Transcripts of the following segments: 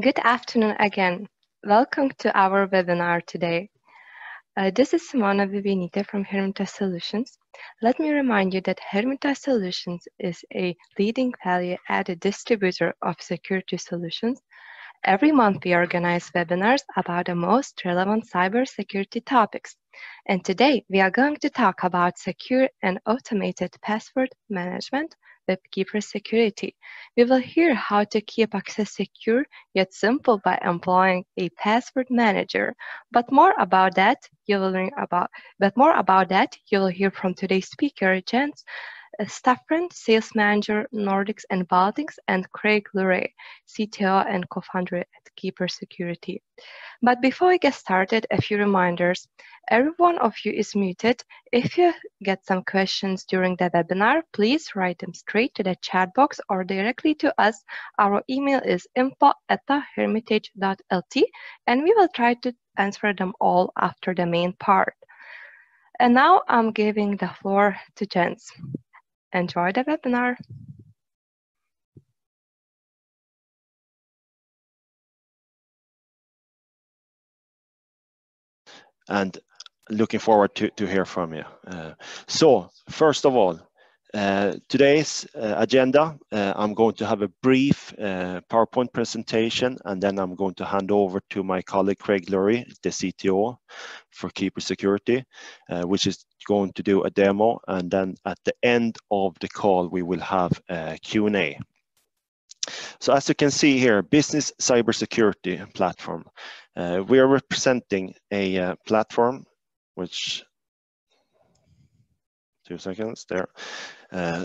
Good afternoon again. Welcome to our webinar today. This is Simona Vivinite from Hermitage Solutions. Let me remind you that Hermitage Solutions is a leading value-added distributor of security solutions. Every month, we organize webinars about the most relevant cybersecurity topics. And today, we are going to talk about secure and automated password management, WebKeeper security. We will hear how to keep access secure yet simple by employing a password manager. But more about that, you will hear from today's speaker, Jens Stafford, Sales Manager, Nordics and Baltics, and Craig Luray, CTO and co-founder at Keeper Security. But before we get started, a few reminders. Every one of you is muted. If you get some questions during the webinar, please write them straight to the chat box or directly to us. Our email is info@hermitage.lt, and we will try to answer them all after the main part. And now I'm giving the floor to Jens. Enjoy the webinar. And looking forward to hear from you. So first of all, today's agenda, I'm going to have a brief PowerPoint presentation, and then I'm going to hand over to my colleague Craig Luray, the CTO for Keeper Security, which is going to do a demo, and then at the end of the call we will have a Q&A. So as you can see here, business cybersecurity platform. We are representing a platform which, 2 seconds there.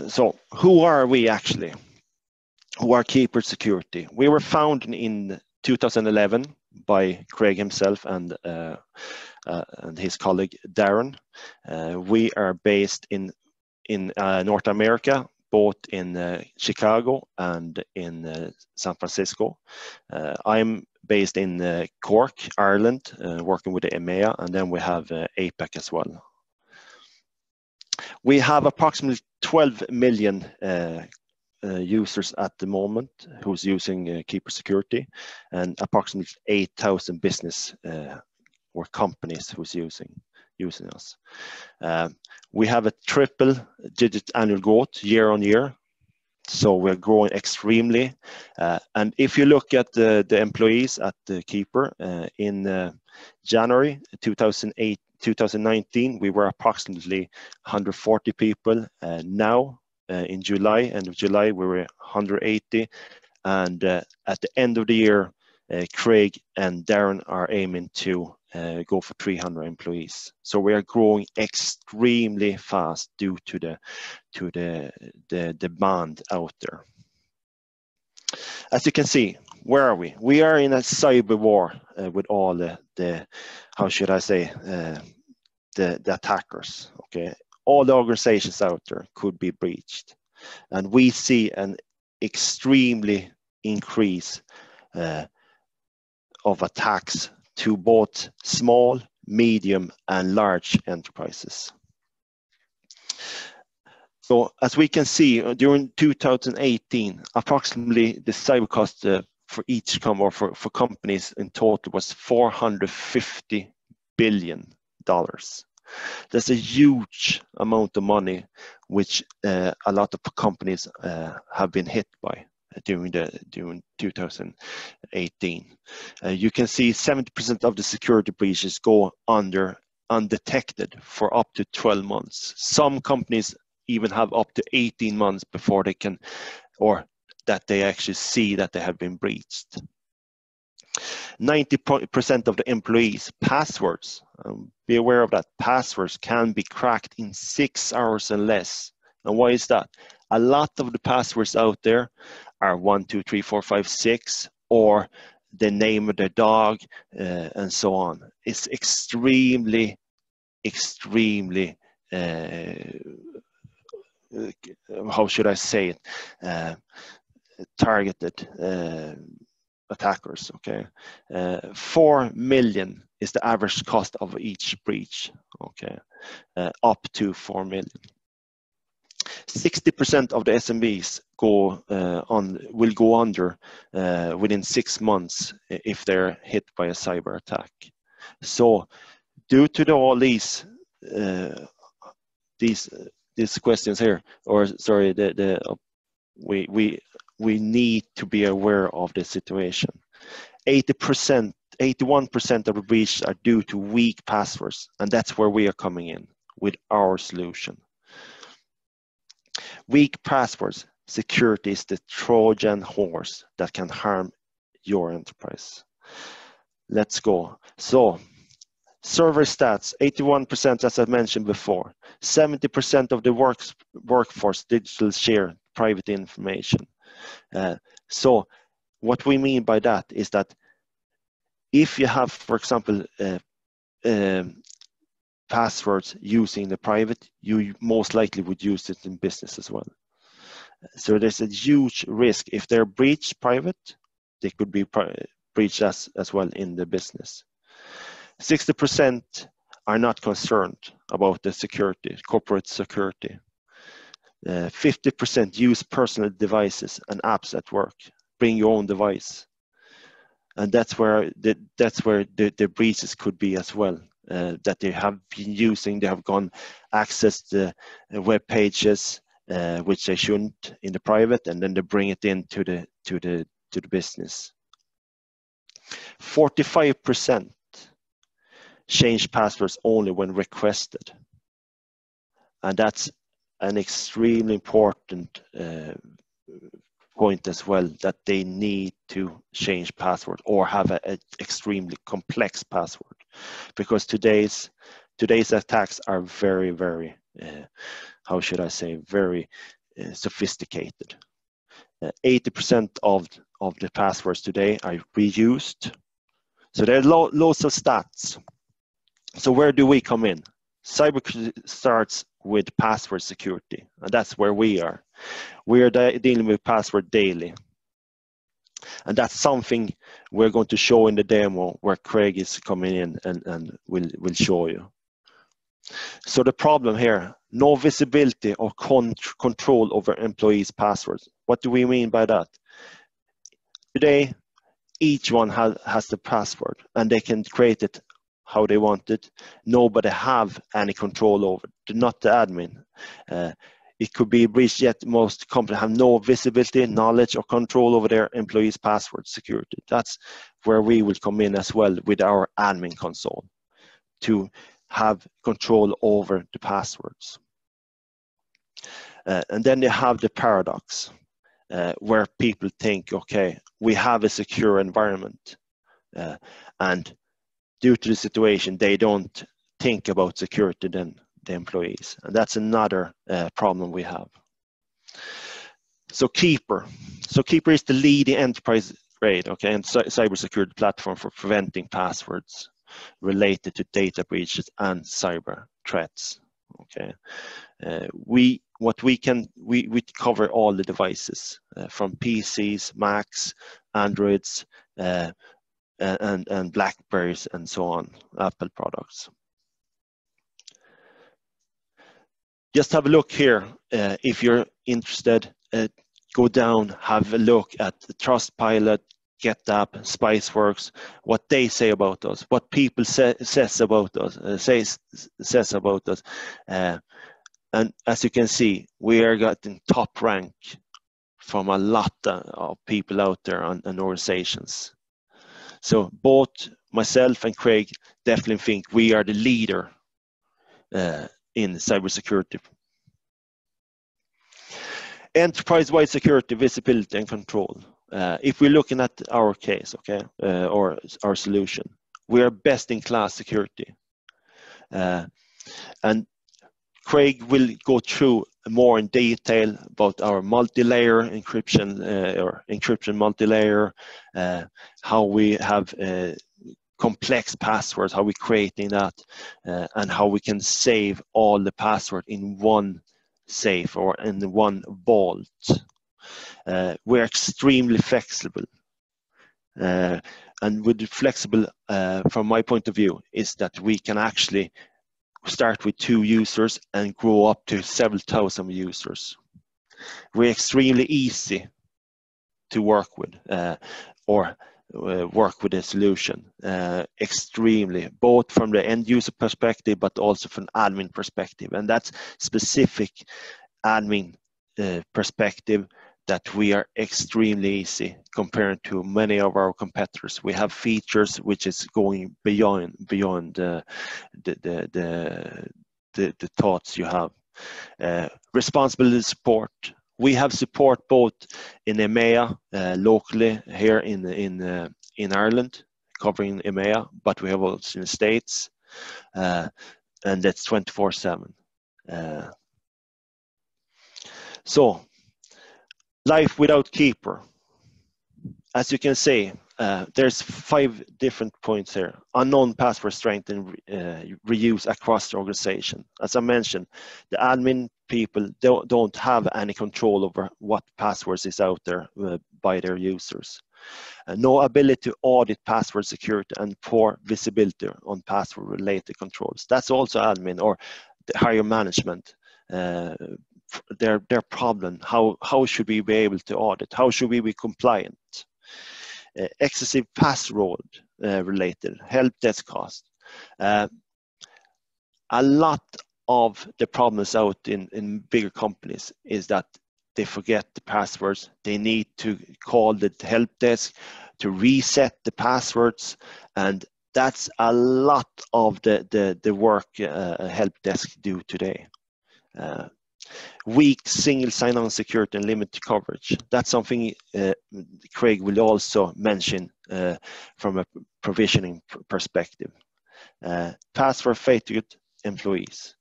So who are we actually? Who are Keeper Security? We were founded in 2011 by Craig himself and his colleague Darren. We are based in North America, both in Chicago and in San Francisco. I'm based in Cork, Ireland, working with the EMEA, and then we have APAC as well. We have approximately 12 million users at the moment who's using Keeper Security, and approximately 8,000 business or companies who's using us. We have a triple-digit annual growth year on year, so we're growing extremely. And if you look at the employees at the Keeper, in January 2019, we were approximately 140 people. Now, in July, end of July, we were 180. And at the end of the year, Craig and Darren are aiming to go for 300 employees. So we are growing extremely fast due to the demand out there. As you can see, where are we? We are in a cyber war with all the how should I say, the attackers. Okay, all the organizations out there could be breached, and we see an extremely increase of attacks to both small, medium, and large enterprises. So as we can see, during 2018, approximately the cyber cost for each for companies in total was $450 billion. That's a huge amount of money, which a lot of companies have been hit by during 2018. You can see 70% of the security breaches go undetected for up to 12 months. Some companies even have up to 18 months before they can, or that they actually see that they have been breached. 90% of the employees' passwords, be aware of that, passwords can be cracked in 6 hours and less. And why is that? A lot of the passwords out there are 1, 2, 3, 4, 5, 6, or the name of the dog, and so on. It's extremely how should I say it, targeted attackers. Okay, 4 million is the average cost of each breach. Okay, up to 4 million. 60% of the SMBs will go under within 6 months if they're hit by a cyber attack. So due to all these questions here, or sorry, we need to be aware of the situation. 81% of the breaches are due to weak passwords, and that's where we are coming in with our solution. Weak passwords security is the Trojan horse that can harm your enterprise. Let's go. So, server stats, 81%, as I mentioned before. 70% of the workforce digital share private information. So what we mean by that is that if you have, for example, passwords using the private, you most likely would use it in business as well. So there's a huge risk. If they're breached private, they could be breached as well in the business. 60% are not concerned about the security, corporate security. 50% use personal devices and apps at work. Bring your own device. And that's where the breaches could be as well. That they have been using, they have gone access the web pages, which they shouldn't in the private, and then they bring it into the business. 45% change passwords only when requested, and that's an extremely important point as well, that they need to change password or have an extremely complex password, because today's attacks are very, very how should I say, very sophisticated. 80% of the passwords today are reused. So there are loads of stats. So where do we come in? Cyber starts with password security, and that's where we are. We are dealing with password daily. And that's something we're going to show in the demo where Craig is coming in and will show you. So the problem here, no visibility or control over employees' passwords. What do we mean by that? Today, each one has the password and they can create it how they want it. Nobody have any control over it, not the admin. It could be breached, yet most companies have no visibility, knowledge, or control over their employees' password security. That's where we will come in as well with our admin console to have control over the passwords. And then they have the paradox where people think, okay, we have a secure environment, and due to the situation, they don't think about security than the employees. And that's another problem we have. So Keeper is the leading enterprise grade, okay, and cybersecurity platform for preventing passwords related to data breaches and cyber threats. Okay, we cover all the devices from PCs, Macs, Androids, and Blackberries, and so on, Apple products. Just have a look here. If you're interested, go down, have a look at the Trustpilot, GetApp, Spiceworks, what they say about us, what people says about us, says about us. And as you can see, we are getting top rank from a lot of people out there and organizations. So both myself and Craig definitely think we are the leader in cybersecurity. Enterprise-wide security, visibility, and control. If we're looking at our case, okay, or our solution, we are best in class security. And Craig will go through more in detail about our multi-layer encryption, or encryption multi-layer, how we have complex passwords, how we're creating that, and how we can save all the password in one safe or in one vault. We're extremely flexible. And with flexible, from my point of view, is that we can actually start with 2 users and grow up to several thousand users. We're extremely easy to work with or work with a solution, extremely, both from the end user perspective but also from admin perspective, and that's specific admin perspective that we are extremely easy compared to many of our competitors. We have features which is going beyond the thoughts you have. Responsibility support. We have support both in EMEA, locally here in Ireland, covering EMEA, but we have also in the States, and that's 24/7. So, life without Keeper. As you can see, there's 5 different points here. Unknown password strength and reuse across the organization. As I mentioned, the admin people don't have any control over what passwords is out there by their users. No ability to audit password security and poor visibility on password related controls. That's also admin or the higher management. Their problem. How should we be able to audit? How should we be compliant? Excessive password related help desk cost. A lot of the problems out in bigger companies is that they forget the passwords. They need to call the help desk to reset the passwords, and that's a lot of the work help desk do today. Weak single sign-on security and limited coverage. That's something Craig will also mention from a provisioning perspective. Password fatigue employees.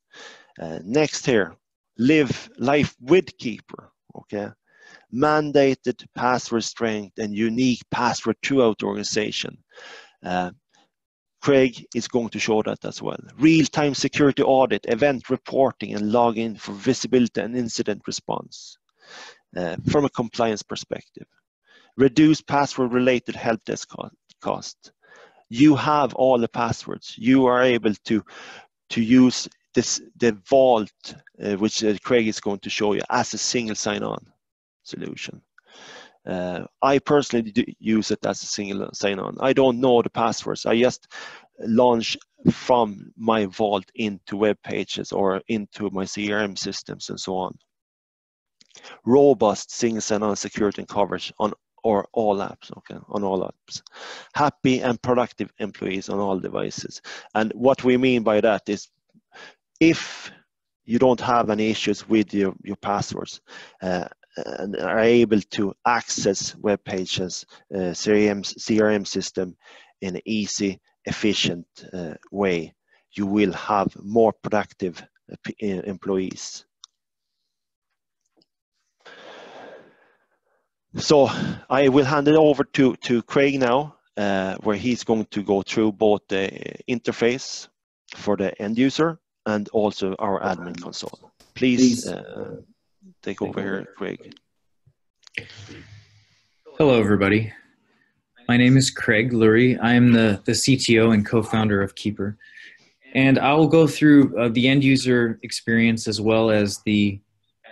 Next here, live life with Keeper. Okay, mandated password strength and unique password throughout the organization. Craig is going to show that as well. Real-time security audit, event reporting, and login for visibility and incident response. From a compliance perspective, reduce password-related help desk cost. You have all the passwords. You are able to use the vault, which Craig is going to show you, as a single sign-on solution. I personally do use it as a single sign-on. I don't know the passwords. I just launch from my vault into web pages or into my CRM systems and so on. Robust single sign-on security and coverage on all apps, okay, on all apps. Happy and productive employees on all devices. And what we mean by that is, if you don't have any issues with your passwords, and are able to access web pages, CRM system in an easy, efficient way, you will have more productive employees. So I will hand it over to Craig now, where he's going to go through both the interface for the end user and also our admin console. Please take over here, Craig. Hello, everybody. My name is Craig Lurie. I am the CTO and co-founder of Keeper. And I will go through the end user experience as well as the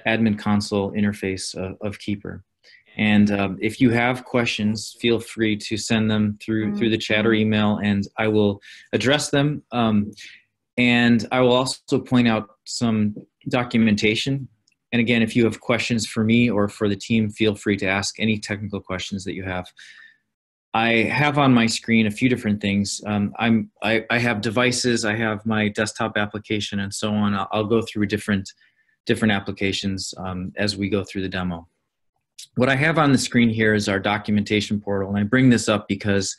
admin console interface of Keeper. And if you have questions, feel free to send them through the chat or email, and I will address them. And I will also point out some documentation. And again, if you have questions for me or for the team, feel free to ask any technical questions that you have. I have on my screen a few different things. I have devices, I have my desktop application, and so on. I'll go through different applications as we go through the demo. What I have on the screen here is our documentation portal, and I bring this up because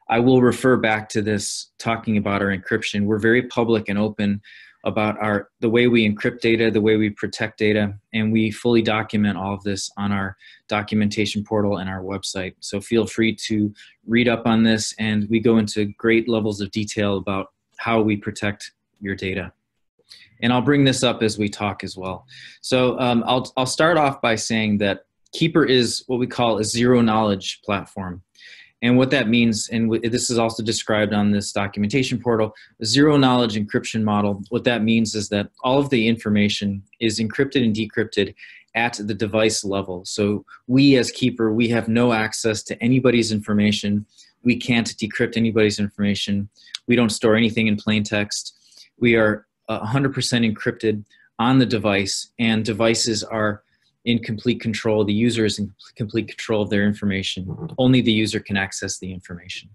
I will refer back to this talking about our encryption. We're very public and open about the way we encrypt data, the way we protect data, and we fully document all of this on our documentation portal and our website. So feel free to read up on this, and we go into great levels of detail about how we protect your data. And I'll bring this up as we talk as well. So I'll start off by saying that Keeper is what we call a zero knowledge platform. And what that means, and this is also described on this documentation portal, a zero knowledge encryption model. What that means is that all of the information is encrypted and decrypted at the device level. So we as Keeper, we have no access to anybody's information. We can't decrypt anybody's information. We don't store anything in plain text. We are 100% encrypted on the device, and devices are in complete control. The user is in complete control of their information. Only the user can access the information.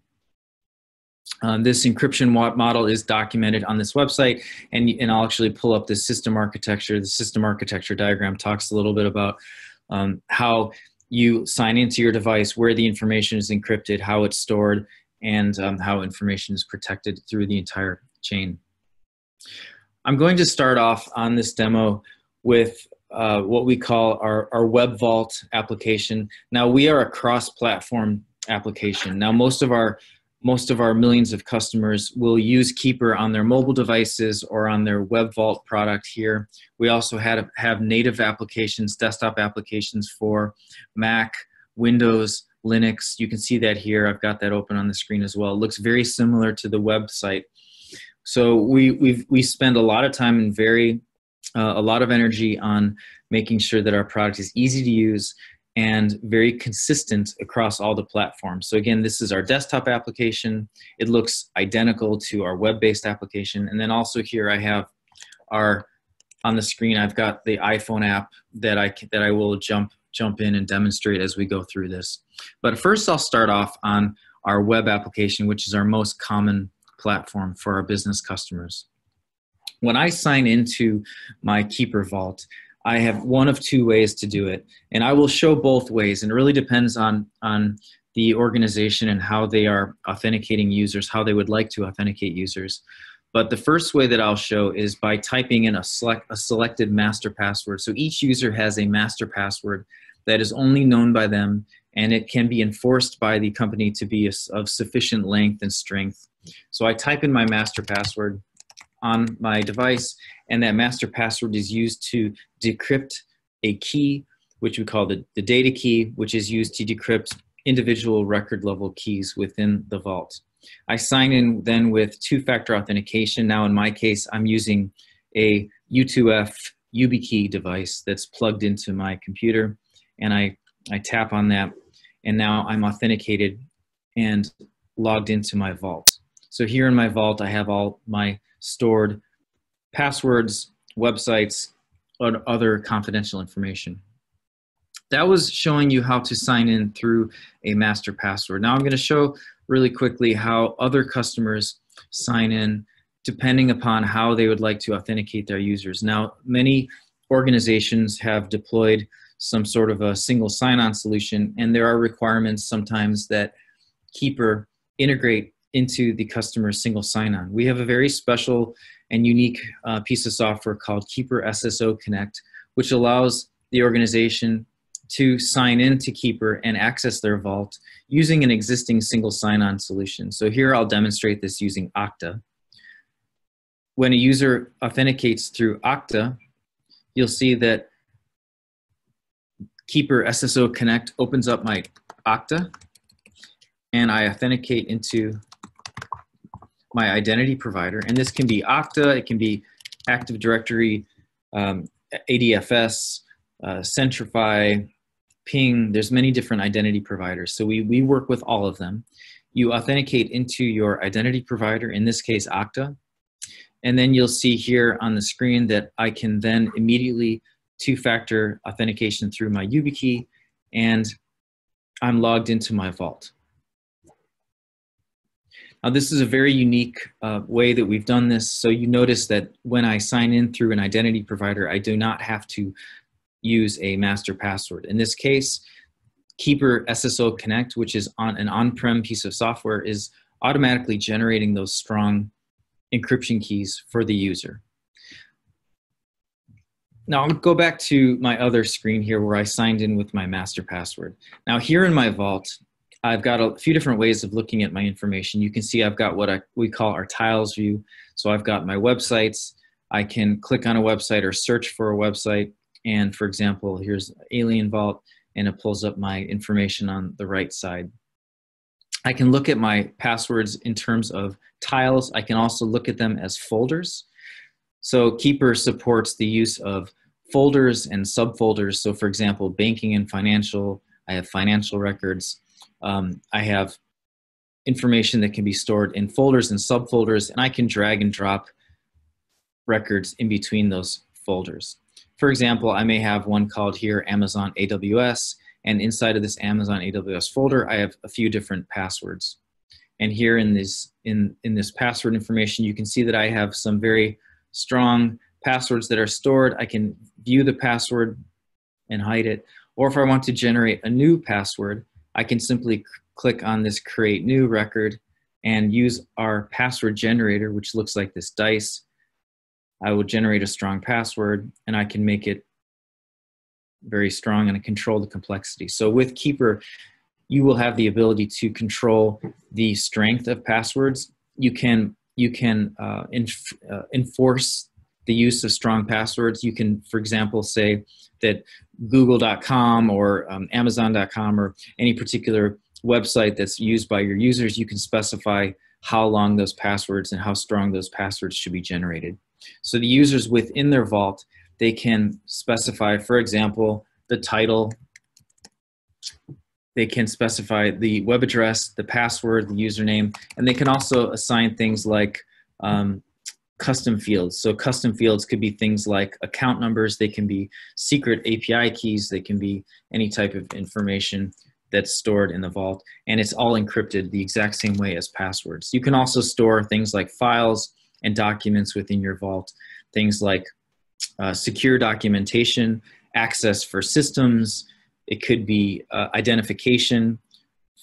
This encryption model is documented on this website, and I'll actually pull up the system architecture. The system architecture diagram talks a little bit about how you sign into your device, where the information is encrypted, how it's stored, and how information is protected through the entire chain. I'm going to start off on this demo with what we call our Web Vault application. Now, we are a cross-platform application. Now, most of our millions of customers will use Keeper on their mobile devices or on their Web Vault product here. We also have native applications, desktop applications for Mac, Windows, Linux. You can see that here. I've got that open on the screen as well. It looks very similar to the website. So we spend a lot of time and a lot of energy on making sure that our product is easy to use and very consistent across all the platforms. So again, this is our desktop application. It looks identical to our web-based application. And then also here I have on the screen, I've got the iPhone app that I will jump in and demonstrate as we go through this. But first I'll start off on our web application, which is our most common platform for our business customers. When I sign into my Keeper Vault, I have one of two ways to do it, and I will show both ways, and it really depends on the organization and how they are authenticating users, how they would like to authenticate users. But the first way that I'll show is by typing in a selected master password. So each user has a master password that is only known by them, and it can be enforced by the company to be of sufficient length and strength. So I type in my master password on my device, and that master password is used to decrypt a key, which we call the data key, which is used to decrypt individual record level keys within the vault. I sign in then with two-factor authentication. Now in my case, I'm using a U2F YubiKey device that's plugged into my computer, and I tap on that, and now I'm authenticated and logged into my vault. So here in my vault, I have all my stored passwords, websites, or other confidential information. That was showing you how to sign in through a master password. Now I'm going to show really quickly how other customers sign in depending upon how they would like to authenticate their users. Now, many organizations have deployed some sort of a single sign-on solution, and there are requirements sometimes that Keeper integrate into the customer's single sign-on. We have a very special and unique piece of software called Keeper SSO Connect, which allows the organization to sign into Keeper and access their vault using an existing single sign-on solution. So here I'll demonstrate this using Okta. When a user authenticates through Okta, you'll see that Keeper SSO Connect opens up my Okta, and I authenticate into my identity provider. And this can be Okta, it can be Active Directory, ADFS, Centrify, Ping. There's many different identity providers. So we work with all of them. You authenticate into your identity provider, in this case Okta, and then you'll see here on the screen that I can then immediately two-factor authentication through my YubiKey, and I'm logged into my vault. Now, this is a very unique way that we've done this. So you notice that when I sign in through an identity provider, I do not have to use a master password. In this case, Keeper SSO Connect, which is on an on-prem piece of software, is automatically generating those strong encryption keys for the user. Now, I'll go back to my other screen here where I signed in with my master password. Now, here in my vault, I've got a few different ways of looking at my information. You can see I've got what we call our tiles view. So I've got my websites. I can click on a website or search for a website. And for example, here's Alien Vault, and it pulls up my information on the right side. I can look at my passwords in terms of tiles. I can also look at them as folders. So Keeper supports the use of folders and subfolders. So for example, banking and financial, I have financial records. I have information that can be stored in folders and subfolders, and I can drag and drop records in between those folders. For example, I may have one called here Amazon AWS, and inside of this Amazon AWS folder, I have a few different passwords. And here in this password information, you can see that I have some very strong passwords that are stored. I can view the password and hide it. Or if I want to generate a new password, I can simply click on this create new record and use our password generator, which looks like this dice. I will generate a strong password and I can make it very strong and control the complexity. So with Keeper, you will have the ability to control the strength of passwords. You can enforce the use of strong passwords. You can, for example, say that google.com or amazon.com or any particular website that's used by your users, you can specify how long those passwords and how strong those passwords should be generated. So the users within their vault, they can specify, for example, the title. They can specify the web address, the password, the username, and they can also assign things like custom fields. So custom fields could be things like account numbers, they can be secret API keys, they can be any type of information that's stored in the vault, and it's all encrypted the exact same way as passwords. You can also store things like files and documents within your vault, things like secure documentation, access for systems, it could be identification,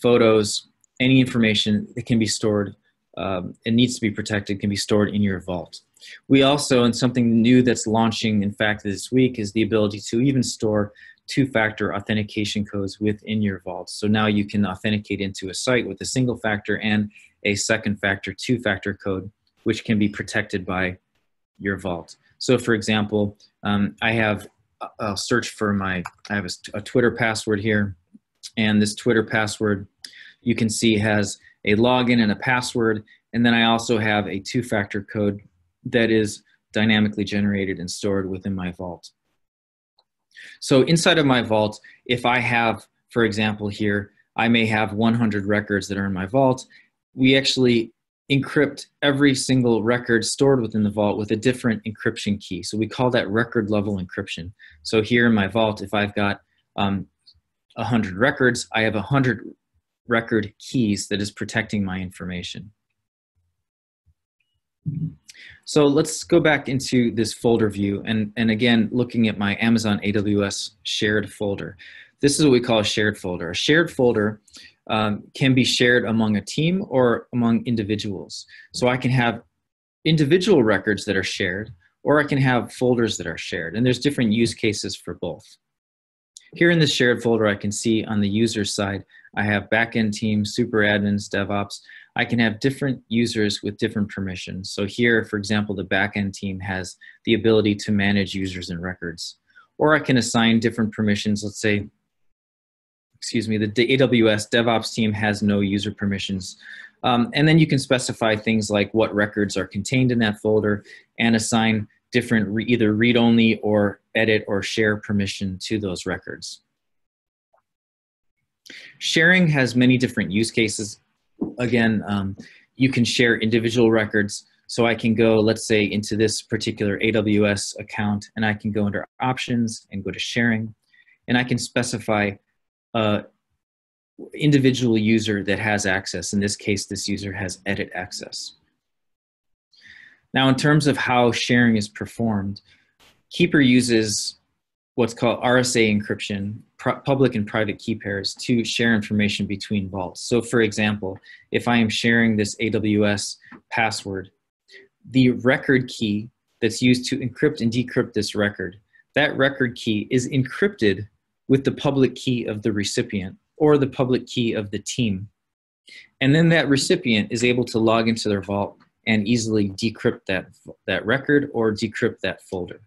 photos, any information that can be stored, it needs to be protected, can be stored in your vault. We also, and something new that's launching, in fact, this week, is the ability to even store two-factor authentication codes within your vault. So now you can authenticate into a site with a single factor and a second factor, two-factor code, which can be protected by your vault. So for example, I'll search for I have a Twitter password here, and this Twitter password you can see has a login and a password, and then I also have a two-factor code that is dynamically generated and stored within my vault. So inside of my vault, if I have, for example here, I may have 100 records that are in my vault. We actually encrypt every single record stored within the vault with a different encryption key. So we call that record level encryption. So here in my vault, if I've got 100 records, I have 100 record keys that is protecting my information. So let's go back into this folder view and again, looking at my Amazon AWS shared folder. This is what we call a shared folder. A shared folder can be shared among a team or among individuals. So I can have individual records that are shared, or I can have folders that are shared, and there's different use cases for both. Here in this shared folder, I can see on the user side, I have backend team, super admins, DevOps. I can have different users with different permissions. So here, for example, the backend team has the ability to manage users and records. Or I can assign different permissions. Let's say, the AWS DevOps team has no user permissions. And then you can specify things like what records are contained in that folder and assign different either read-only or edit or share permission to those records. Sharing has many different use cases. Again, you can share individual records. So I can go, let's say, into this particular AWS account, and I can go under options and go to sharing, and I can specify individual user that has access. In this case, this user has edit access. Now, in terms of how sharing is performed, Keeper uses what's called RSA encryption, public and private key pairs, to share information between vaults. So for example, if I am sharing this AWS password, the record key that's used to encrypt and decrypt this record, that record key is encrypted with the public key of the recipient or the public key of the team. And then that recipient is able to log into their vault and easily decrypt that record or decrypt that folder.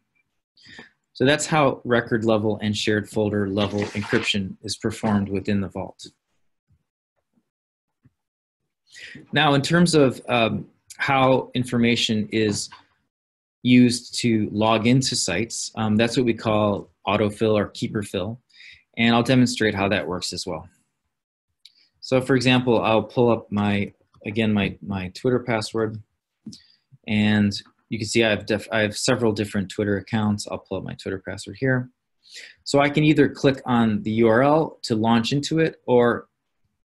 So that's how record level and shared folder level encryption is performed within the vault. Now, in terms of how information is used to log into sites, that's what we call autofill or keeper fill. And I'll demonstrate how that works as well. So for example, I'll pull up my Twitter password, and you can see I have several different Twitter accounts. I'll pull up my Twitter password here. So I can either click on the URL to launch into it, or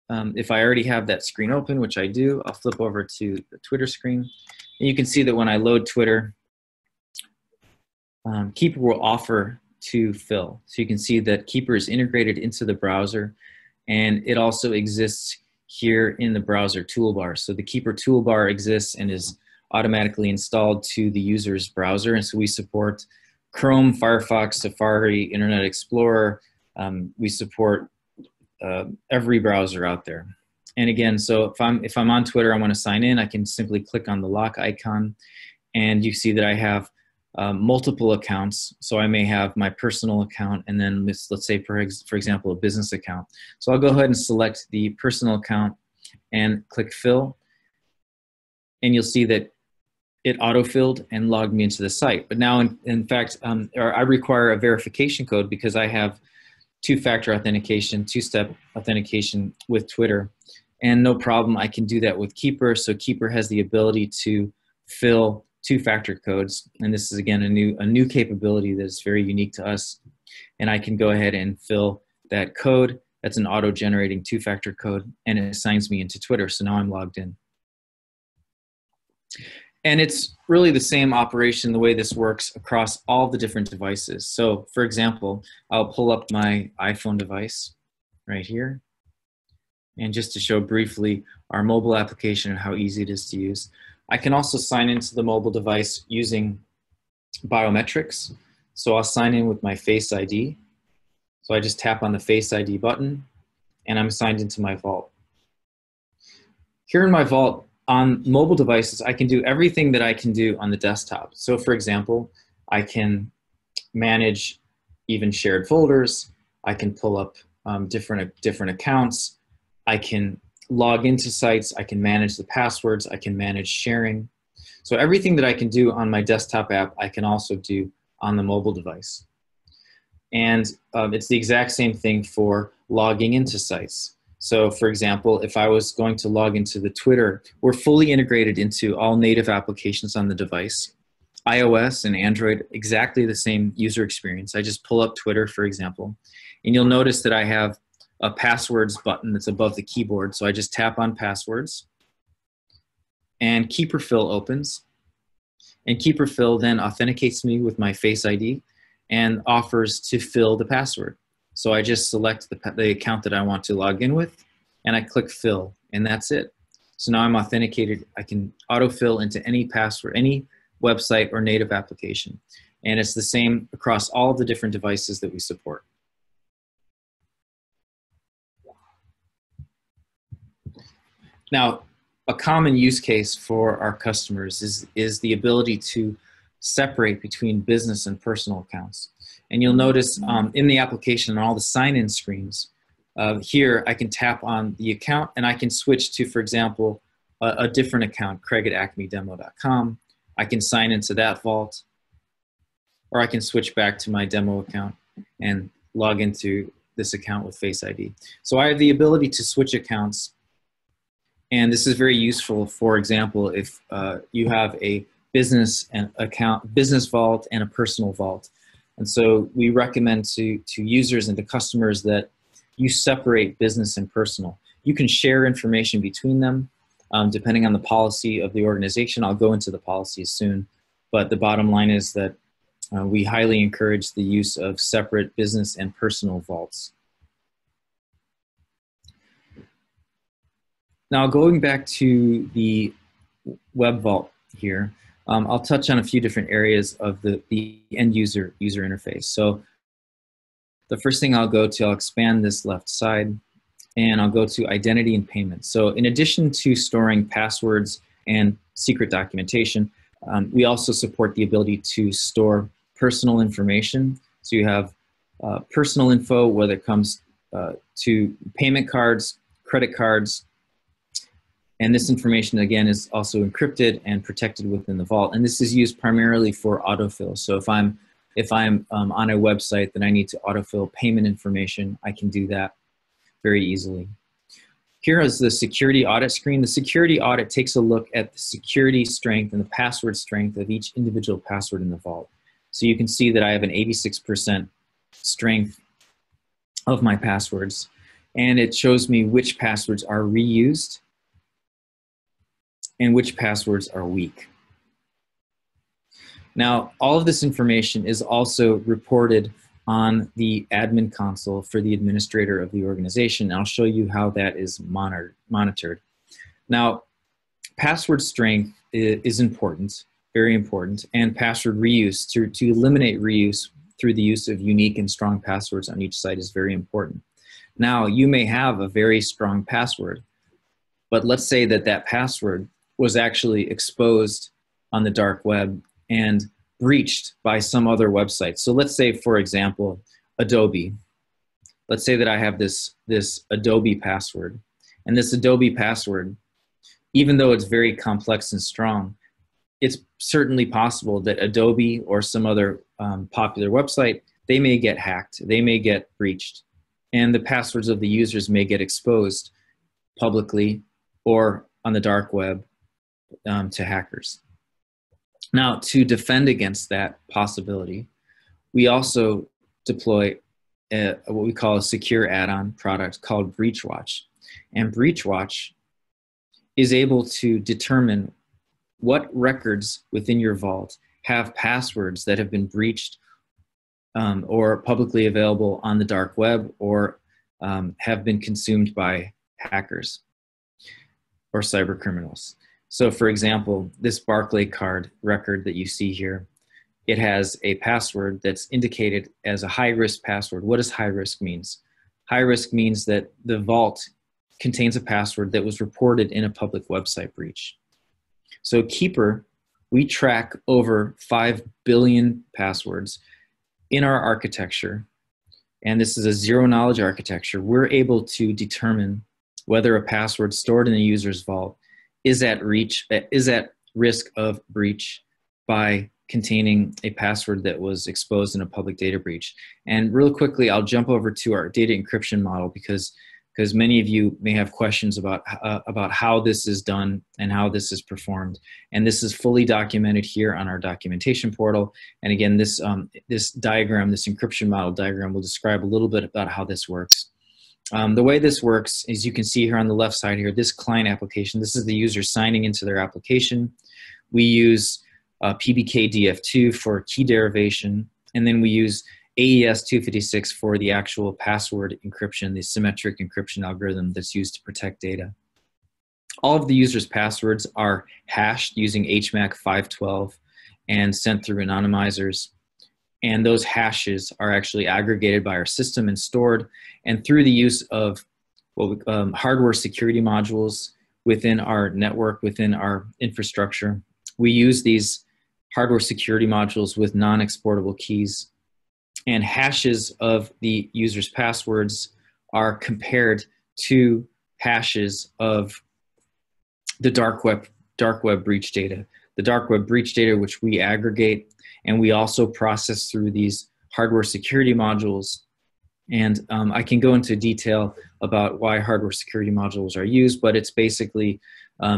if I already have that screen open, which I do, I'll flip over to the Twitter screen. And you can see that when I load Twitter, Keeper will offer to fill. So you can see that Keeper is integrated into the browser, and it also exists here in the browser toolbar. So the Keeper toolbar exists and is automatically installed to the user's browser. And so we support Chrome, Firefox, Safari, Internet Explorer. We support every browser out there. And again, so if I'm on Twitter, I want to sign in, I can simply click on the lock icon, and you see that I have multiple accounts. So I may have my personal account, and then let's say, for example, a business account. So I'll go ahead and select the personal account and click fill. And you'll see that it autofilled and logged me into the site. But now, in fact, I require a verification code because I have two-factor authentication, two-step authentication with Twitter. And no problem, I can do that with Keeper. So Keeper has the ability to fill two-factor codes. And this is, again, a new capability that's very unique to us. And I can go ahead and fill that code. That's an auto-generating two-factor code, and it assigns me into Twitter. So now I'm logged in. And it's really the same operation, the way this works across all the different devices. So for example, I'll pull up my iPhone device right here. And just to show briefly our mobile application and how easy it is to use, I can also sign into the mobile device using biometrics. So I'll sign in with my Face ID. So I just tap on the Face ID button, and I'm signed into my vault. Here in my vault, on mobile devices, I can do everything that I can do on the desktop. So for example, I can manage even shared folders. I can pull up different accounts. I can log into sites. I can manage the passwords. I can manage sharing. So everything that I can do on my desktop app, I can also do on the mobile device. And it's the exact same thing for logging into sites. So for example, if I was going to log into the Twitter, we're fully integrated into all native applications on the device. iOS and Android, exactly the same user experience. I just pull up Twitter, for example, and you'll notice that I have a passwords button that's above the keyboard. So I just tap on passwords, and Keeper Fill opens. And Keeper Fill then authenticates me with my Face ID and offers to fill the password. So I just select the account that I want to log in with, and I click fill, and that's it. So now I'm authenticated. I can autofill into any password, any website or native application. And it's the same across all of the different devices that we support. Now, a common use case for our customers is the ability to separate between business and personal accounts. And you'll notice in the application on all the sign-in screens, here I can tap on the account and I can switch to, for example, a different account, craig@acmedemo.com. I can sign into that vault, or I can switch back to my demo account and log into this account with Face ID. So I have the ability to switch accounts, and this is very useful. For example, if you have a business vault and a personal vault. And so we recommend to users and to customers that you separate business and personal. You can share information between them depending on the policy of the organization. I'll go into the policies soon, but the bottom line is that we highly encourage the use of separate business and personal vaults. Now, going back to the web vault here, I'll touch on a few different areas of the end user interface. So the first thing I'll expand this left side, and I'll go to identity and payment. So in addition to storing passwords and secret documentation, we also support the ability to store personal information. So you have personal info, whether it comes to payment cards, credit cards, And this information, again, is also encrypted and protected within the vault. And this is used primarily for autofill. So if I'm on a website that I need to autofill payment information, I can do that very easily. Here is the security audit screen. The security audit takes a look at the security strength and the password strength of each individual password in the vault. So you can see that I have an 86% strength of my passwords, and it shows me which passwords are reused and which passwords are weak. Now, all of this information is also reported on the admin console for the administrator of the organization. I'll show you how that is monitored. Now, password strength is important, very important, and password reuse, to eliminate reuse through the use of unique and strong passwords on each site is very important. Now, you may have a very strong password, but let's say that that password was actually exposed on the dark web and breached by some other website. So let's say, for example, Adobe. Let's say that I have this Adobe password, and this Adobe password, even though it's very complex and strong, it's certainly possible that Adobe or some other popular website, they may get hacked, they may get breached, and the passwords of the users may get exposed publicly or on the dark web to hackers. Now, to defend against that possibility, we also deploy what we call a secure add-on product called BreachWatch. And BreachWatch is able to determine what records within your vault have passwords that have been breached or publicly available on the dark web, or have been consumed by hackers or cyber criminals. So for example, this Barclay card record that you see here, it has a password that's indicated as a high-risk password. What does high risk means? High risk means that the vault contains a password that was reported in a public website breach. So Keeper, we track over 5 billion passwords in our architecture, and this is a zero-knowledge architecture. We're able to determine whether a password stored in a user's vault is at risk of breach by containing a password that was exposed in a public data breach. And real quickly, I'll jump over to our data encryption model because many of you may have questions about how this is done and how this is performed. And this is fully documented here on our documentation portal. And again, this diagram, this encryption model diagram, will describe a little bit about how this works. The way this works is, you can see here on the left side here, this client application, this is the user signing into their application. We use PBKDF2 for key derivation, and then we use AES 256 for the actual password encryption, the symmetric encryption algorithm that's used to protect data. All of the user's passwords are hashed using HMAC 512 and sent through anonymizers. And those hashes are actually aggregated by our system and stored. And through the use of hardware security modules within our network, within our infrastructure, we use these hardware security modules with non-exportable keys. And hashes of the user's passwords are compared to hashes of the dark web breach data. The dark web breach data, which we aggregate, and we also process through these hardware security modules. And I can go into detail about why hardware security modules are used, but it's basically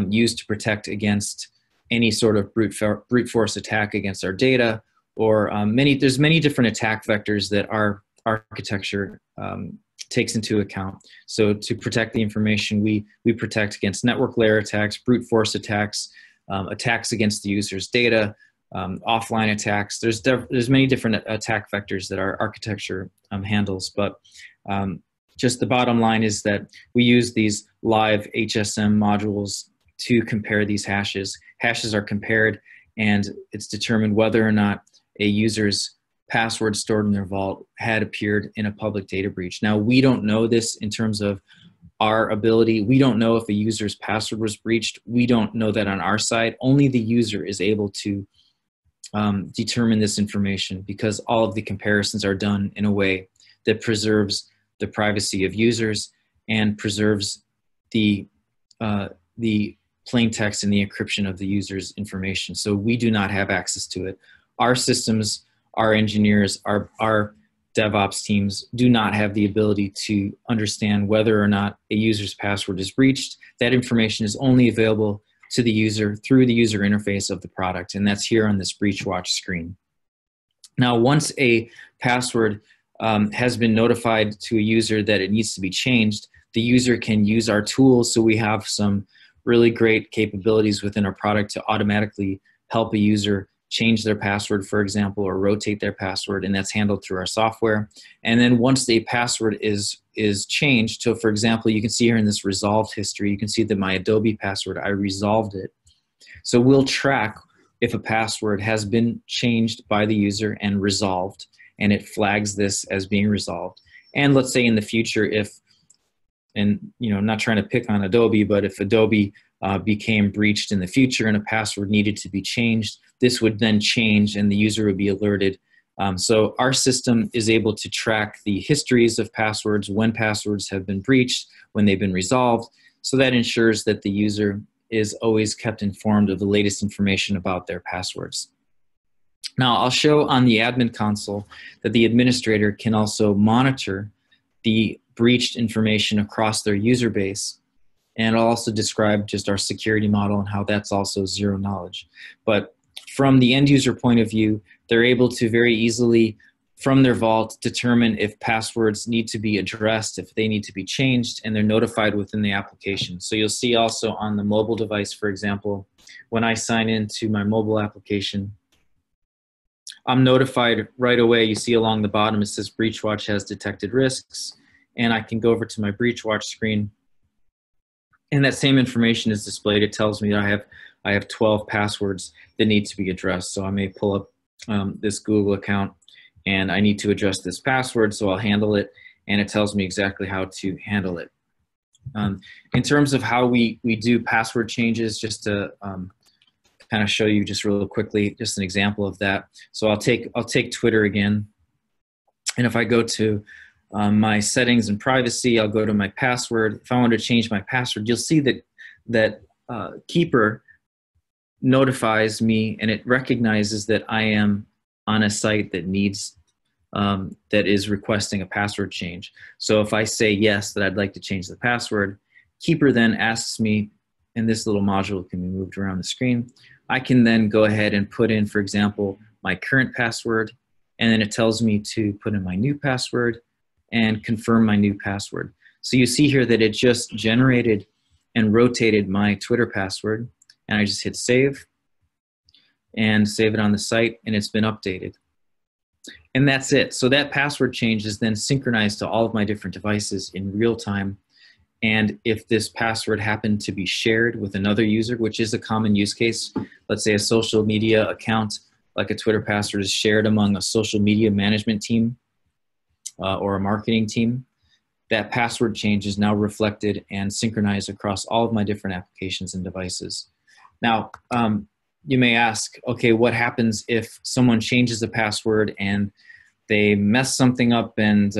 used to protect against any sort of brute force attack against our data, or there's many different attack vectors that our architecture takes into account. So to protect the information, we protect against network layer attacks, brute force attacks, attacks against the user's data, offline attacks. There's many different attack vectors that our architecture handles, but just the bottom line is that we use these live HSM modules to compare these hashes. Hashes are compared, and it's determined whether or not a user's password stored in their vault had appeared in a public data breach. Now, we don't know this in terms of our ability. We don't know if a user's password was breached. We don't know that on our side. Only the user is able to determine this information, because all of the comparisons are done in a way that preserves the privacy of users and preserves the the plain text and the encryption of the user's information. So we do not have access to it. Our systems, our engineers, our DevOps teams do not have the ability to understand whether or not a user's password is breached. That information is only available to the user through the user interface of the product, and that's here on this breach watch screen. Now, once a password has been notified to a user that it needs to be changed, the user can use our tools. So we have some really great capabilities within our product to automatically help a user change their password, for example, or rotate their password, and that's handled through our software. And then once the password is changed, so for example, you can see here in this resolved history, you can see that my Adobe password, I resolved it. So we'll track if a password has been changed by the user and resolved, and it flags this as being resolved. And let's say in the future, if, and I'm not trying to pick on Adobe, but if Adobe became breached in the future and a password needed to be changed, this would then change and the user would be alerted. So our system is able to track the histories of passwords, when passwords have been breached, when they've been resolved. So that ensures that the user is always kept informed of the latest information about their passwords. Now, I'll show on the admin console that the administrator can also monitor the breached information across their user base. And I'll also describe just our security model and how that's also zero knowledge. But from the end user point of view, they're able to very easily, from their vault, determine if passwords need to be addressed, if they need to be changed, and they're notified within the application. So you'll see also on the mobile device, for example, when I sign into my mobile application, I'm notified right away. You see along the bottom, it says Breach Watch has detected risks, and I can go over to my Breach Watch screen, and that same information is displayed. It tells me that I have 12 passwords that need to be addressed. So I may pull up this Google account and I need to address this password, so I'll handle it, and it tells me exactly how to handle it. In terms of how we do password changes, just to kind of show you just real quickly, just an example of that. So I'll take Twitter again, and if I go to my settings and privacy, I'll go to my password. If I want to change my password, you'll see that Keeper notifies me, and it recognizes that I am on a site that needs that is requesting a password change. So if I say yes, that I'd like to change the password, Keeper then asks me, and this little module can be moved around the screen. I can then go ahead and put in, for example, my current password, and then it tells me to put in my new password and confirm my new password. So you see here that it just generated and rotated my Twitter password, and I just hit save and save it on the site, and it's been updated. And that's it. So that password change is then synchronized to all of my different devices in real time. And if this password happened to be shared with another user, which is a common use case, let's say a social media account like a Twitter password is shared among a social media management team or a marketing team, that password change is now reflected and synchronized across all of my different applications and devices. Now, you may ask, okay, what happens if someone changes the password and they mess something up and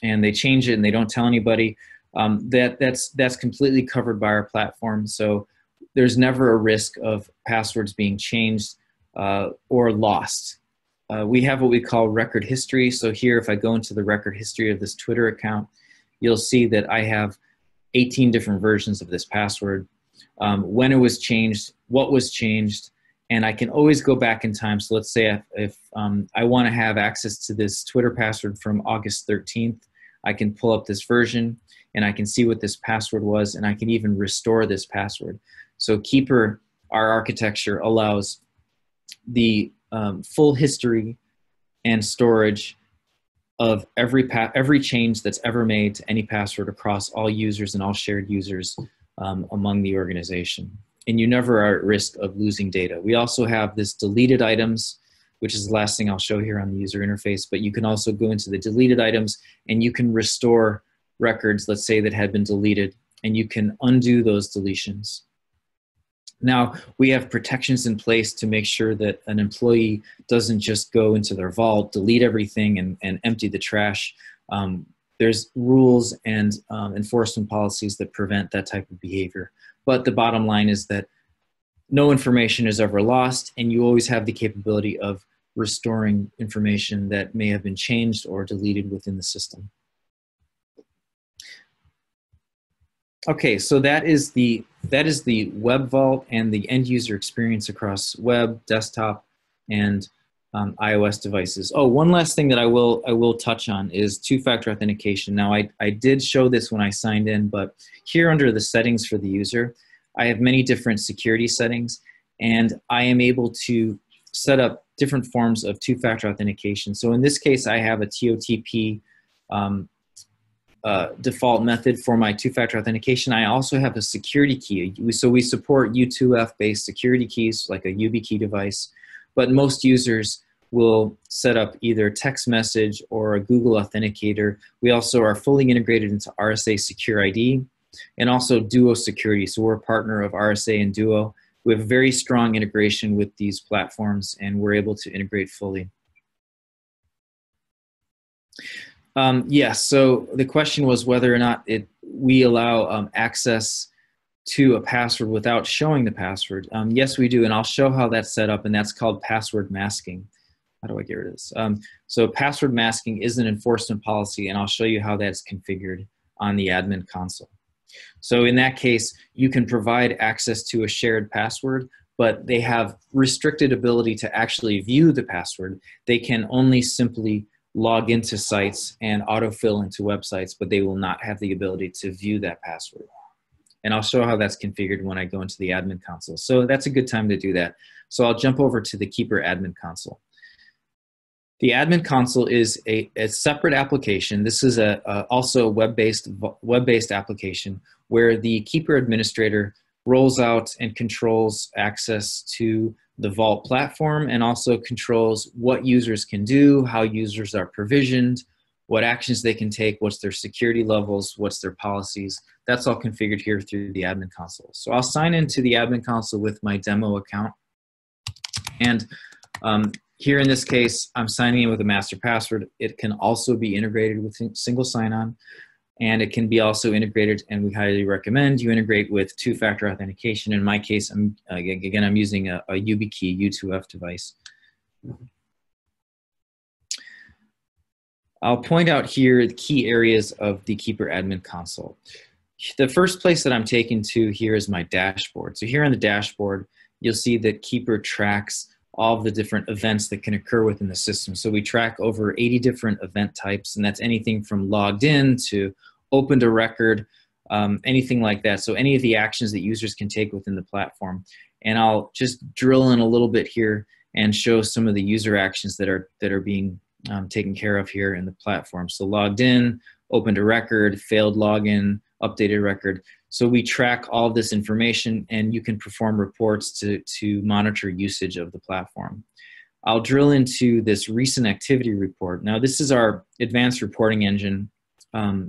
they change it and they don't tell anybody? That's completely covered by our platform. So there's never a risk of passwords being changed or lost. We have what we call record history. So here, if I go into the record history of this Twitter account, you'll see that I have 18 different versions of this password, when it was changed, what was changed, and I can always go back in time. So let's say if I want to have access to this Twitter password from August 13th, I can pull up this version and I can see what this password was, and I can even restore this password. So Keeper, our architecture, allows the full history and storage of every change that's ever made to any password across all users and all shared users among the organization. And you never are at risk of losing data. We also have this deleted items, which is the last thing I'll show here on the user interface, but you can also go into the deleted items and you can restore records, let's say, that had been deleted, and you can undo those deletions. Now, we have protections in place to make sure that an employee doesn't just go into their vault, delete everything, and empty the trash. There's rules and enforcement policies that prevent that type of behavior. But the bottom line is that no information is ever lost, and you always have the capability of restoring information that may have been changed or deleted within the system. Okay, so that is the Web Vault and the end user experience across web, desktop, and iOS devices. Oh, one last thing that I will touch on is two-factor authentication. Now, I did show this when I signed in, but here under the settings for the user, I have many different security settings, and I am able to set up different forms of two-factor authentication. So in this case, I have a TOTP default method for my two-factor authentication. I also have a security key. So we support U2F-based security keys, like a YubiKey device, but most users will set up either text message or a Google Authenticator. We also are fully integrated into RSA Secure ID and also Duo Security. So we're a partner of RSA and Duo. We have very strong integration with these platforms, and we're able to integrate fully. Yes, so the question was whether or not we allow access to a password without showing the password. Yes, we do, and I'll show how that's set up, and that's called password masking. How do I get rid of this? So password masking is an enforcement policy, and I'll show you how that's configured on the admin console. So in that case, you can provide access to a shared password, but they have restricted ability to actually view the password. They can only simply log into sites and autofill into websites, but they will not have the ability to view that password. And I'll show how that's configured when I go into the admin console. So that's a good time to do that. So I'll jump over to the Keeper admin console. The admin console is a separate application. This is also a web-based application where the Keeper administrator rolls out and controls access to the Vault platform and also controls what users can do, how users are provisioned, what actions they can take, what's their security levels, what's their policies. That's all configured here through the admin console. So I'll sign into the admin console with my demo account. And here in this case, I'm signing in with a master password. It can also be integrated with single sign-on, and it can be also integrated, and we highly recommend you integrate with two-factor authentication. In my case, I'm using a YubiKey U2F device. I'll point out here the key areas of the Keeper admin console. The first place that I'm taken to here is my dashboard. So here on the dashboard, you'll see that Keeper tracks all of the different events that can occur within the system. So we track over 80 different event types, and that's anything from logged in to opened a record, anything like that. So any of the actions that users can take within the platform. And I'll just drill in a little bit here and show some of the user actions that are being taken care of here in the platform. So logged in, opened a record, failed login, updated record. So we track all of this information, and you can perform reports to monitor usage of the platform. I'll drill into this recent activity report. Now, this is our advanced reporting engine,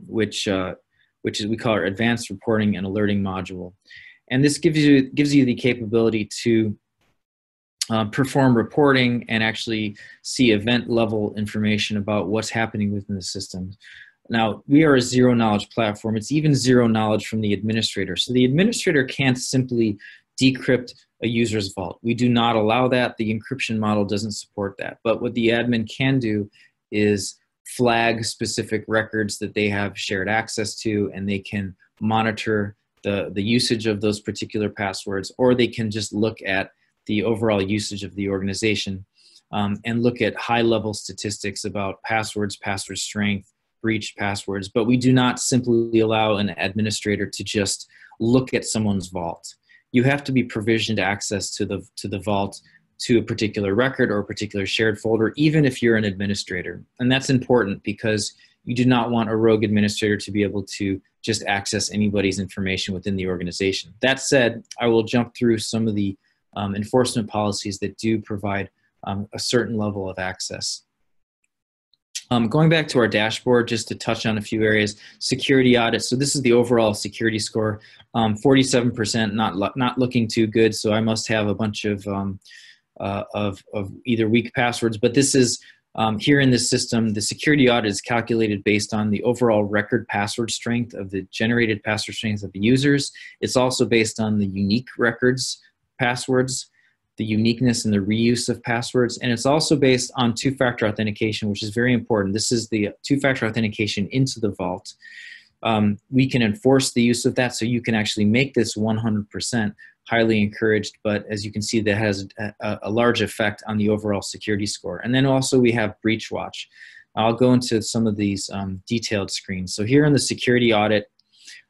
which we call our advanced reporting and alerting module. And this gives you the capability to perform reporting and actually see event level information about what's happening within the system. Now, we are a zero knowledge platform. It's even zero knowledge from the administrator. So the administrator can't simply decrypt a user's vault. We do not allow that. The encryption model doesn't support that. But what the admin can do is flag specific records that they have shared access to, and they can monitor the usage of those particular passwords, or they can just look at the overall usage of the organization and look at high-level statistics about passwords, password strength, breached passwords. But we do not simply allow an administrator to just look at someone's vault. You have to be provisioned access to the vault, to a particular record or a particular shared folder, even if you're an administrator. And that's important because you do not want a rogue administrator to be able to just access anybody's information within the organization. That said, I will jump through some of the enforcement policies that do provide a certain level of access. Going back to our dashboard, just to touch on a few areas, security audits. So this is the overall security score, 47%, not looking too good. So I must have a bunch of either weak passwords, but this is Here in this system, the security audit is calculated based on the overall record password strength of the generated password strength of the users. It's also based on the unique records passwords, the uniqueness and the reuse of passwords, and it's also based on two-factor authentication, which is very important. This is the two-factor authentication into the vault. We can enforce the use of that, so you can actually make this 100%. Highly encouraged, but as you can see, that has a large effect on the overall security score. And then also we have breach watch. I'll go into some of these detailed screens. So here in the security audit,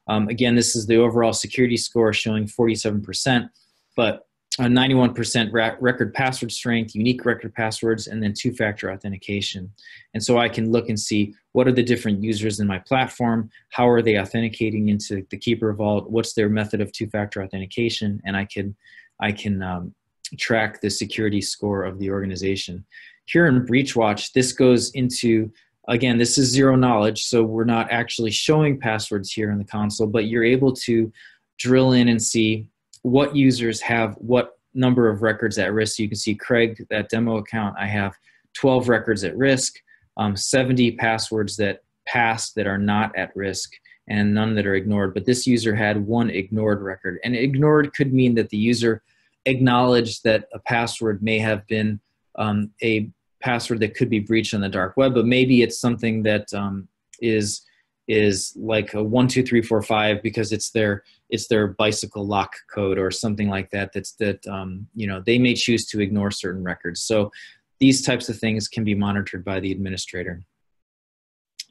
again, this is the overall security score showing 47%, but 91% record password strength, unique record passwords, and then two-factor authentication. And so I can look and see what are the different users in my platform, how are they authenticating into the Keeper Vault, what's their method of two-factor authentication, and I can track the security score of the organization. Here in Breach Watch, this goes into, again, this is zero knowledge, so we're not actually showing passwords here in the console, but you're able to drill in and see what users have what number of records at risk. So you can see Craig, that demo account, I have 12 records at risk, 70 passwords that passed that are not at risk, and none that are ignored. But this user had one ignored record. And ignored could mean that the user acknowledged that a password may have been a password that could be breached on the dark web, but maybe it's something that is like a 1, 2, 3, 4, 5 because it's their bicycle lock code or something like that. You know, they may choose to ignore certain records. So these types of things can be monitored by the administrator.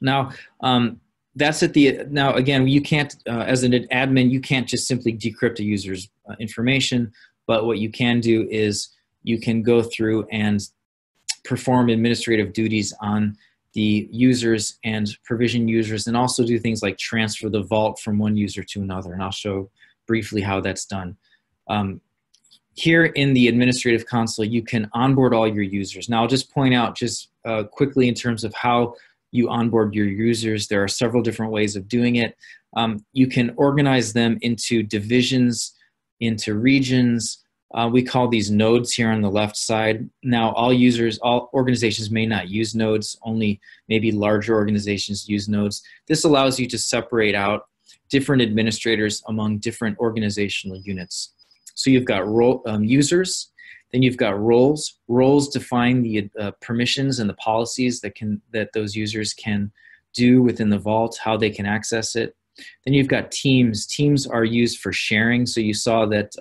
Now, that's at the, now again, you can't, as an admin, you can't just simply decrypt a user's information, but what you can do is you can go through and perform administrative duties on the users and provision users, and also do things like transfer the vault from one user to another. And I'll show briefly how that's done. Here in the administrative console, you can onboard all your users. Now I'll just point out just quickly in terms of how you onboard your users. There are several different ways of doing it. You can organize them into divisions, into regions. We call these nodes here on the left side. Now, all organizations may not use nodes, only maybe larger organizations use nodes. This allows you to separate out different administrators among different organizational units. So you've got users, then you've got roles. Roles define the permissions and the policies that those users can do within the vault, how they can access it. Then you've got teams. Teams are used for sharing. So you saw that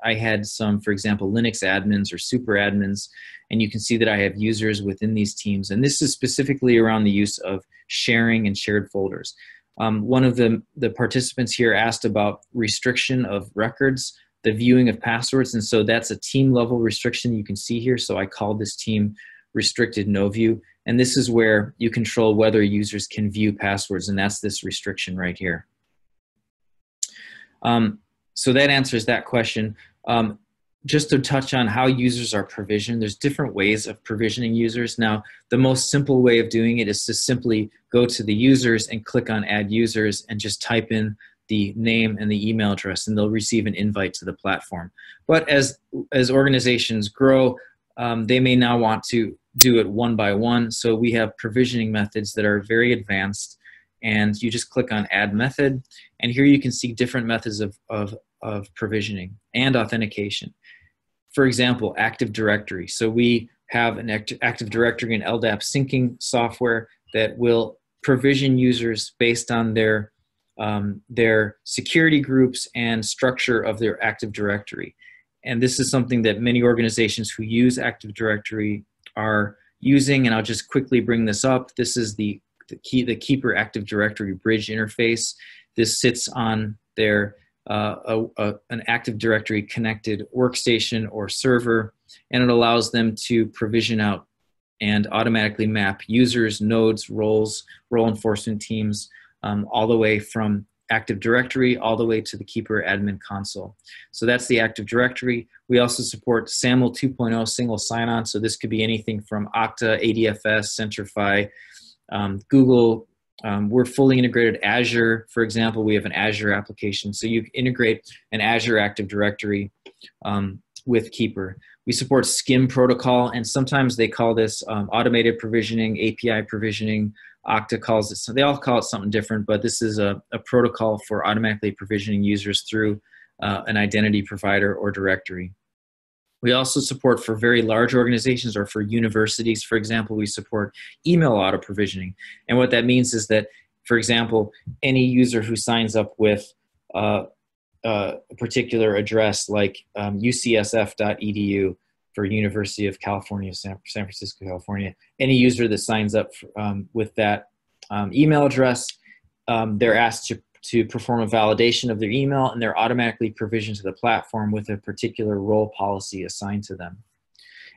I had some, for example, Linux admins or super admins, and you can see that I have users within these teams. And this is specifically around the use of sharing and shared folders. One of the participants here asked about restriction of records, the viewing of passwords, and so that's a team level restriction you can see here. So I called this team restricted no view. And this is where you control whether users can view passwords, and that's this restriction right here. So that answers that question. Just to touch on how users are provisioned, there's different ways of provisioning users. Now, the most simple way of doing it is to simply go to the users and click on Add Users and just type in the name and the email address, and they'll receive an invite to the platform. But as organizations grow, they may now want to do it one by one. So we have provisioning methods that are very advanced, and you just click on Add Method, and here you can see different methods of provisioning and authentication. For example, Active Directory. So we have an Active Directory and LDAP syncing software that will provision users based on their security groups and structure of their Active Directory. And this is something that many organizations who use Active Directory are using, and I'll just quickly bring this up. This is the Keeper Active Directory bridge interface. This sits on their an Active Directory connected workstation or server, and it allows them to provision out and automatically map users, nodes, roles, role enforcement teams, all the way from Active Directory all the way to the Keeper admin console. So that's the Active Directory. We also support SAML 2.0 single sign-on. So this could be anything from Okta, ADFS, Centrify, Google. We're fully integrated Azure. For example, we have an Azure application. So you integrate an Azure Active Directory with Keeper. We support SCIM protocol, and sometimes they call this automated provisioning, API provisioning. Okta calls it, so they all call it something different, but this is a protocol for automatically provisioning users through an identity provider or directory. We also support for very large organizations or for universities, for example, we support email auto provisioning. And what that means is that, for example, any user who signs up with a particular address like ucsf.edu for University of California, San Francisco, California, any user that signs up with that email address, they're asked to perform a validation of their email, and they're automatically provisioned to the platform with a particular role policy assigned to them.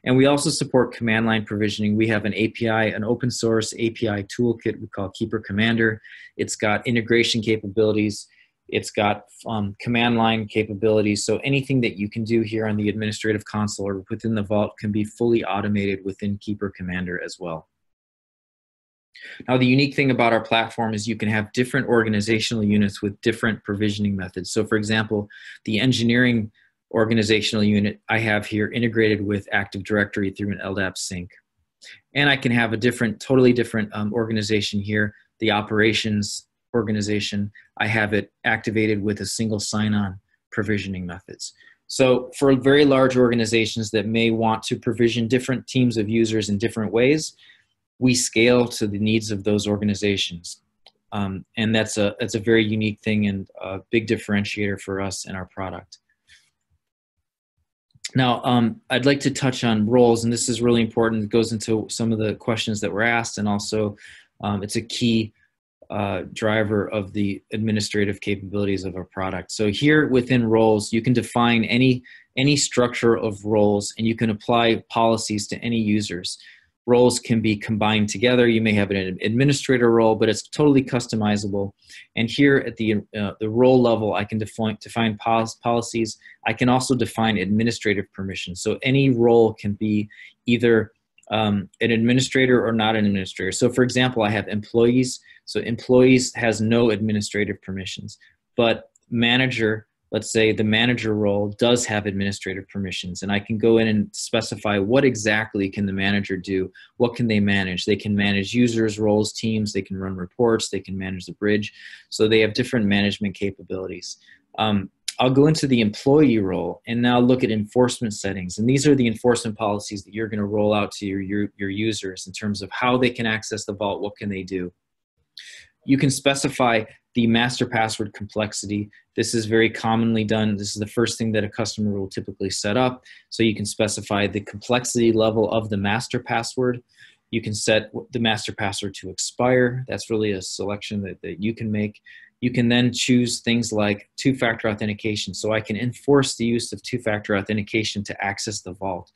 And we also support command line provisioning. We have an API, an open source API toolkit we call Keeper Commander. It's got integration capabilities. It's got command line capabilities. So anything that you can do here on the administrative console or within the vault can be fully automated within Keeper Commander as well. Now, the unique thing about our platform is you can have different organizational units with different provisioning methods. So for example, the engineering organizational unit I have here integrated with Active Directory through an LDAP sync. And I can have a totally different organization here, the operations organization. I have it activated with a single sign-on provisioning methods. So for very large organizations that may want to provision different teams of users in different ways, we scale to the needs of those organizations. And that's a very unique thing and a big differentiator for us and our product. Now, I'd like to touch on roles, and this is really important. It goes into some of the questions that were asked, and also it's a key driver of the administrative capabilities of our product. So here within roles, you can define any structure of roles, and you can apply policies to any users. Roles can be combined together. You may have an administrator role, but it's totally customizable. And here at the role level, I can define policies. I can also define administrative permissions. So any role can be either an administrator or not an administrator. So for example, I have employees. So employees has no administrative permissions, but manager, let's say the manager role does have administrative permissions, and I can go in and specify what exactly can the manager do. What can they manage? They can manage users, roles, teams. They can run reports. They can manage the bridge. So they have different management capabilities. I'll go into the employee role and now look at enforcement settings. And these are the enforcement policies that you're going to roll out to your users in terms of how they can access the vault. What can they do? You can specify the master password complexity. This is very commonly done. This is the first thing that a customer will typically set up. So you can specify the complexity level of the master password. You can set the master password to expire. That's really a selection that you can make. You can then choose things like two-factor authentication. So I can enforce the use of two-factor authentication to access the vault.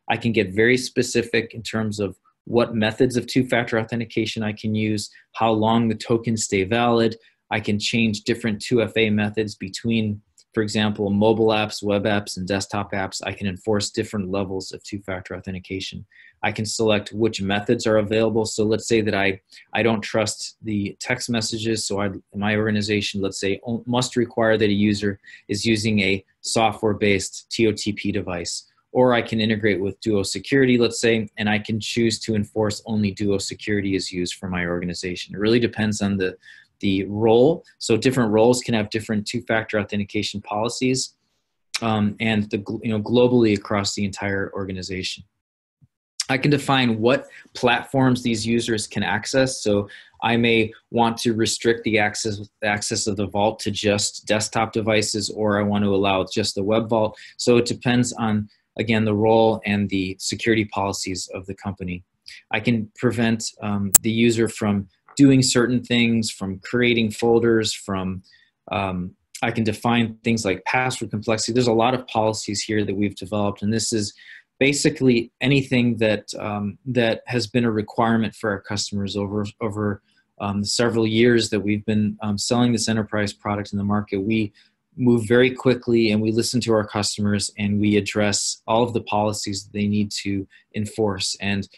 I can get very specific in terms of what methods of two-factor authentication I can use, how long the tokens stay valid. I can change different 2FA methods between, for example, mobile apps, web apps, and desktop apps. I can enforce different levels of two-factor authentication. I can select which methods are available. So let's say that I don't trust the text messages. So in my organization, let's say, must require that a user is using a software-based TOTP device. Or I can integrate with Duo Security, let's say, and I can choose to enforce only Duo Security is used for my organization. It really depends on the role. So different roles can have different two-factor authentication policies, and globally across the entire organization. I can define what platforms these users can access. So I may want to restrict the access of the vault to just desktop devices, or I want to allow just the web vault. So it depends on, again, the role and the security policies of the company. I can prevent the user from doing certain things, from creating folders, I can define things like password complexity. There's a lot of policies here that we've developed, and this is basically anything that that has been a requirement for our customers over several years that we've been selling this enterprise product in the market. We move very quickly, and we listen to our customers, and we address all of the policies that they need to enforce. And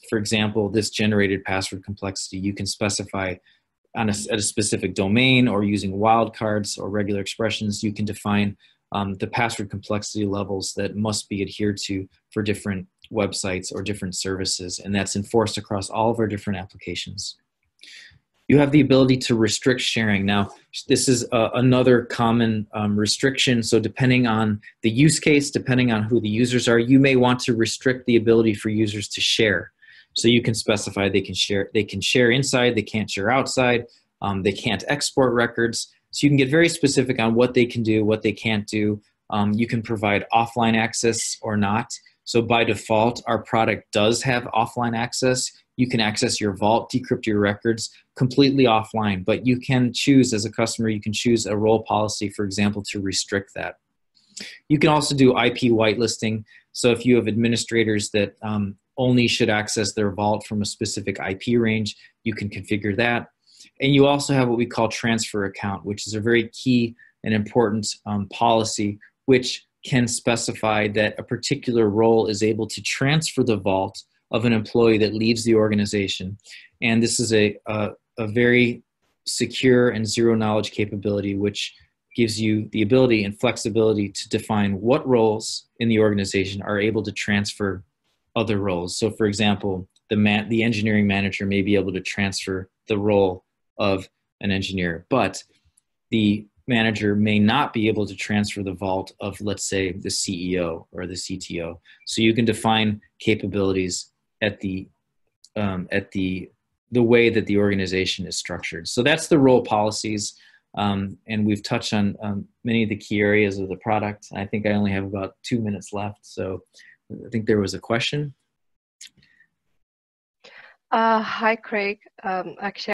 for example, this generated password complexity, you can specify at a specific domain, or using wildcards or regular expressions, you can define the password complexity levels that must be adhered to for different websites or different services, and that's enforced across all of our different applications. You have the ability to restrict sharing. Now, this is another common restriction. So depending on the use case, depending on who the users are, you may want to restrict the ability for users to share. So you can specify they can share inside, they can't share outside, they can't export records. So you can get very specific on what they can do, what they can't do. You can provide offline access or not. So by default, our product does have offline access. You can access your vault, decrypt your records completely offline, but you can choose as a customer, you can choose a role policy, for example, to restrict that. You can also do IP whitelisting. So if you have administrators that only should access their vault from a specific IP range, you can configure that. And you also have what we call transfer account, which is a very key and important policy, which can specify that a particular role is able to transfer the vault of an employee that leaves the organization. And this is a very secure and zero knowledge capability, which gives you the ability and flexibility to define what roles in the organization are able to transfer other roles. So for example, the engineering manager may be able to transfer the role of an engineer, but the manager may not be able to transfer the vault of, let's say, the CEO or the CTO. So you can define capabilities at the way that the organization is structured. So that's the role policies. And we've touched on many of the key areas of the product. I think I only have about 2 minutes left. So I think there was a question. Hi, Craig. Actually,